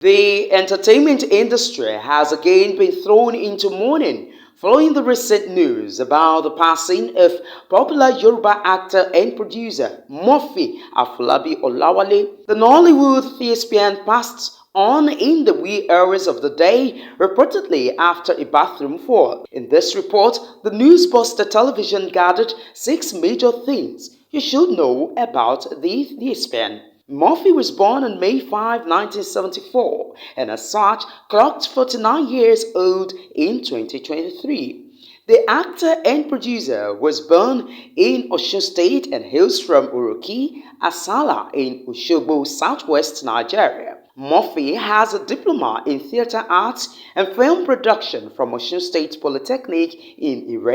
The entertainment industry has again been thrown into mourning following the recent news about the passing of popular Yoruba actor and producer Murphy Afolabi Olawale. The Nollywood thespian passed on in the wee hours of the day, reportedly after a bathroom fall. In this report, the Newsbuster television gathered 6 major things you should know about the thespian. Murphy was born on May 5, 1974, and as such clocked 49 years old in 2023. The actor and producer was born in Ogun State and hails from Uroki, Asala in Osogbo, southwest Nigeria. Murphy has a diploma in theatre arts and film production from Ogun State Polytechnic in Ire.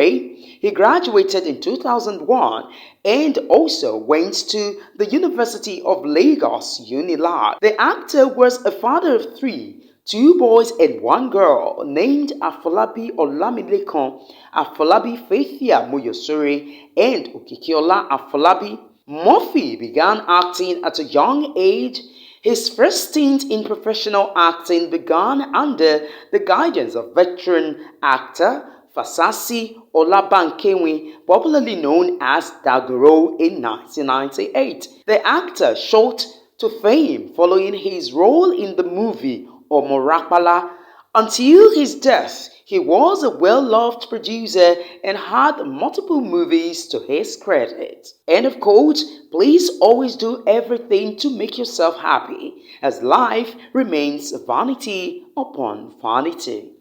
He graduated in 2001 and also went to the University of Lagos, UNILAG. The actor was a father of 3, 2 boys and 1 girl, named Afolabi Olamilekan, Afolabi Faithia Moyosore, and Okikiola Afolabi. Murphy began acting at a young age. His first stint in professional acting began under the guidance of veteran actor Fasasi Olabankewi, popularly known as Dagoro, in 1998. The actor shot to fame following his role in the movie Omorapala. Until his death, he was a well-loved producer and had multiple movies to his credit. End of quote. Please always do everything to make yourself happy, as life remains vanity upon vanity.